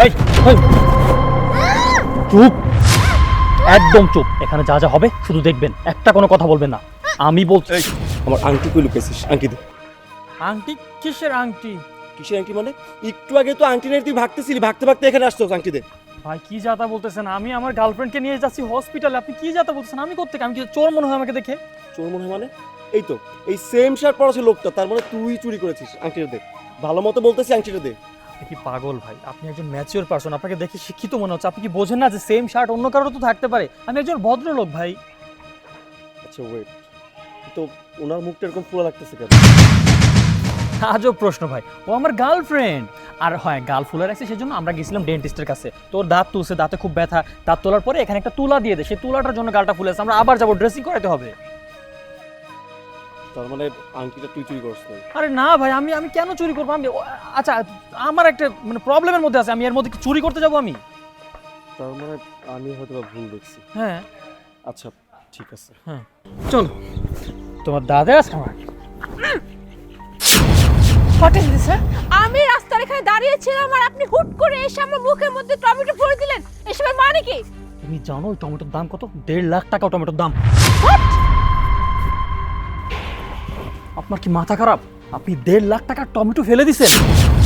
এই এই, চুপ, একদম চুপ। এখানে যা যা হবে শুধু দেখবেন, একটা কোনো কথা বলবেন না। আমি বলছি আমার আংটি কই লুকাইছিস? আংটি দে। আংটি? কিসের আংটি? কিসের আংটি মানে? একটু আগে তো আংটি নিয়ে তুই ভাগতেছিলি, ভাগতে ভাগতে এখানে আসছস। আংটি দে। ভাই কি যাতা বলতেছেন? আমি আমার গার্লফ্রেন্ডকে নিয়ে যাচ্ছি হসপিটালে, আপনি কি যাতা বলতেছেন? আমি কোত্থেকে? আমি কি চোর মনে হয় আমাকে দেখে? চোর মনে হয় মানে? এই তো এই সেম শার্ট পরা ছিল লোকটা, তার মানে তুই চুরি করেছিস। আংটিটা দে। ভালো মতো বলতেছি, আংটিটা দে। আপনি কি পাগল ভাই? আপনি একজন ম্যাচিওর পারসন, আপনাকে দেখে শিক্ষিত মনে হচ্ছে। আপনি কি বোঝেন না যে সেম শার্ট অন্য কারোর তো থাকতে পারে? আমি একজন ভদ্রলোক ভাই। আচ্ছা ওয়েট, তো ওনার মুখটা এরকম পুরো লাগতেছে কেন? আজব প্রশ্ন ভাই, ও আমার গার্লফ্রেন্ড। আর হয় গাল ফুলে রাখছে, সেজন্য আমরা গেছিলাম ডেন্টিস্টের কাছে। তোর দাঁত তুলছে, দাঁতে খুব ব্যথা, দাঁত তোলার পরে এখানে একটা তুলা দিয়ে দে, সেই তুলাটার জন্য গালটা ফুলেছে। আমরা আবার যাবো, ড্রেসিং করাতে হবে। তার মানে আংটিটা তুই চুরি করছিস না? আরে না ভাই, আমি আমি কেন চুরি করবো? আমি আচ্ছা, আমার একটা মানে প্রবলেমের মধ্যে আছে, আমি এর মধ্যে কি চুরি করতে যাবো আমি? তার মানে আমি হয়তো বা ভুল দেখছি। হ্যাঁ আচ্ছা ঠিক আছে। হ্যাঁ, চলো। তোমার দাদা আছে আমার। হটেন দি স্যার, আমি রাস্তার এখানে দাঁড়িয়েছিলাম আর আপনি হুট করে এসে আমার মুখের মধ্যে টমেটো ভরে দিলেন। এসবের মানে কি? তুমি জানো ওই টমেটোর দাম কত? 1.5 লাখ টাকা টমেটোর দাম। What? আপনার কি মাথা খারাপ? আপনি 1.5 লাখ টাকার টমেটো ফেলে দিছেন?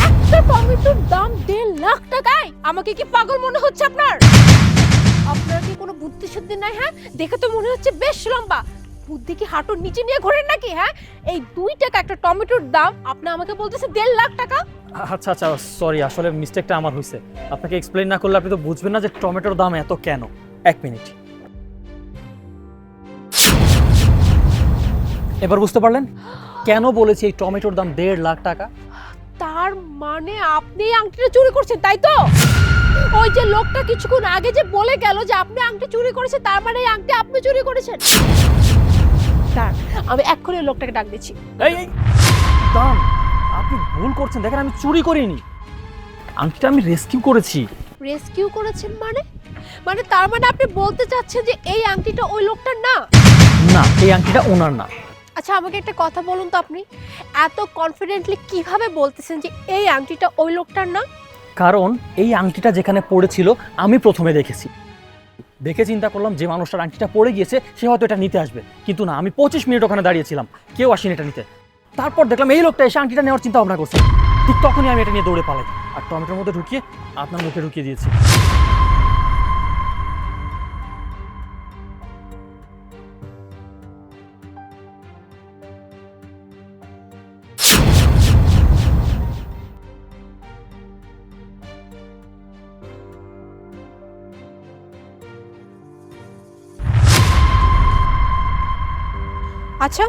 একটা টমেটোর দাম 1.5 লাখ টাকায়? আমাকে কি পাগল মনে হচ্ছে আপনার? আপনার কি কোনো বুদ্ধি শুদ্ধি নাই? হ্যাঁ, দেখে তো মনে হচ্ছে বেশ লম্বা। বুদ্ধি কি হাঁটুর নিচে নিয়ে ঘোরেন নাকি? হ্যাঁ, এই 2 টাকা একটা টমেটোর দাম, আপনি আমাকে বলতেছেন 1.5 লাখ টাকা? আচ্ছা আচ্ছা, সরি, আসলে মিস্টেকটা আমার হয়েছে। আপনাকে এক্সপ্লেইন না করলে আপনি তো বুঝবেন না যে টমেটোর দাম এত কেন। 1 মিনিট। এবার বুঝতে পারলেন কেন বলেছি এই টমেটোর দাম 1.5 লাখ টাকা? তার মানে আপনি এই আংটিটা চুরি করছেন, তাই তো? ওই যে লোকটা কিছুক্ষণ আগে যে বলে গেল যে আপনি আংটি চুরি করেছেন, তার মানে এই আংটি আপনি চুরি করেছেন। স্যার, আমি এক্ষুনি ওই লোকটাকে ডাক দিচ্ছি। এই এই দাম, আপনি ভুল করছেন। দেখেন আমি চুরি করিনি, আংটিটা আমি রেস্কিউ করেছি। রেস্কিউ করেছেন মানে? মানে তার মানে আপনি বলতে চাচ্ছেন যে এই আংটিটা ওই লোকটার না? না, এই আংটিটা ওনার না। আচ্ছা, আমাকে একটা কথা বলুন তো, আপনি এত কনফিডেন্টলি কিভাবে বলতেছেন যে এই আংটিটা ওই লোকটার না? কারণ এই আংটিটা যেখানে পড়েছিল আমি প্রথমে দেখেছি। দেখে চিন্তা করলাম যে মানুষটার আংটিটা পড়ে গিয়েছে সে হয়তো এটা নিতে আসবে, কিন্তু না, আমি 25 মিনিট ওখানে দাঁড়িয়েছিলাম, কেউ আসেনি এটা নিতে। তারপর দেখলাম এই লোকটা এসে আংটিটা নেওয়ার চিন্তা ভাবনা করছে। ঠিক তখনই আমি এটা নিয়ে দৌড়ে পালাই আর টমেটোর মধ্যে ঢুকিয়ে আপনার মুখে ঢুকিয়ে দিয়েছি। আচ্ছা,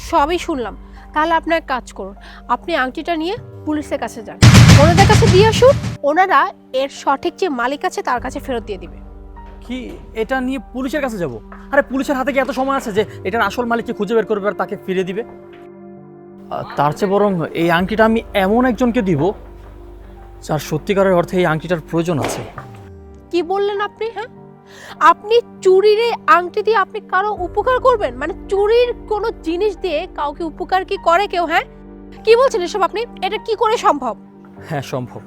সবই শুনলাম। তাহলে আপনি এক কাজ করুন, আপনি আংটিটা নিয়ে পুলিশের কাছে যান, ওনাদের কাছে দিয়ে আসুন। ওনারা এর সঠিক যে মালিক আছে তার কাছে ফেরত দিয়ে দিবে। কি এটা নিয়ে পুলিশের কাছে যাব? আরে পুলিশের হাতে কি এত সময় আছে যে এটার আসল মালিককে খুঁজে বের করবে আর তাকে ফিরিয়ে দিবে? তার চেয়ে বরং এই আংটিটা আমি এমন একজনকে দিব যার সত্যিকারের অর্থে এই আংটিটার প্রয়োজন আছে। কি বললেন আপনি? হ্যাঁ, আপনি চুরির এই আংটি দিয়ে আপনি কারো উপকার করবেন? মানে চুরির কোনো জিনিস দিয়ে কাউকে উপকার কি করে কেউ? হ্যাঁ, কি বলছেন এসব আপনি? এটা কি করে সম্ভব? হ্যাঁ সম্ভব,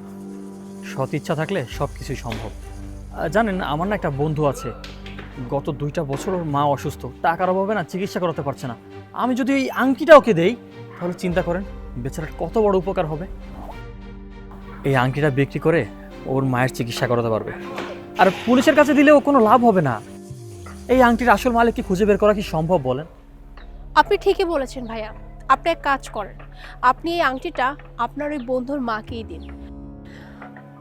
সৎ ইচ্ছা থাকলে সব কিছুই সম্ভব। জানেন, আমার না একটা বন্ধু আছে, গত 2টা বছর ওর মা অসুস্থ, টাকার অভাবে না চিকিৎসা করাতে পারছে না। আমি যদি এই আংটিটা ওকে দেই তাহলে চিন্তা করেন বেচারার কত বড় উপকার হবে। এই আংটিটা বিক্রি করে ওর মায়ের চিকিৎসা করাতে পারবে। আর পুলিশের কাছে দিলেও কোনো লাভ হবে না। এই আংটির আসল মালিককে খুঁজে বের করা কি সম্ভব বলেন? আপনি ঠিকই বলেছেন ভাইয়া। আপনি এক কাজ করেন, আপনি এই আংটিটা আপনার ওই বন্ধুর মাকেই দিন।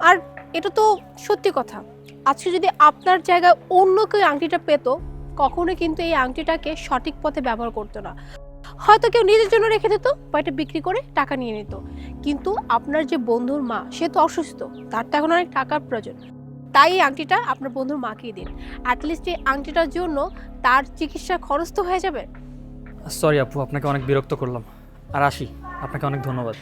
আর এটা তো সত্যি কথা, আজকে যদি আপনার জায়গায় অন্য কেউ আংটিটা পেত, কখনো কিন্তু এই আংটিটাকে সঠিক পথে ব্যবহার করতো না। হয়তো কেউ নিজের জন্য রেখে দিত বা এটা বিক্রি করে টাকা নিয়ে নিত। কিন্তু আপনার যে বন্ধুর মা, সে তো অসুস্থ, তার তো এখন অনেক টাকার প্রয়োজন। তাই এই আংটিটা আপনার বন্ধুর মাকেই দিন। অ্যাটলিস্ট এই আংটিটার জন্য তার চিকিৎসা খরচ তো হয়ে যাবে। সরি আপু, আপনাকে অনেক বিরক্ত করলাম। আর আসি, আপনাকে অনেক ধন্যবাদ।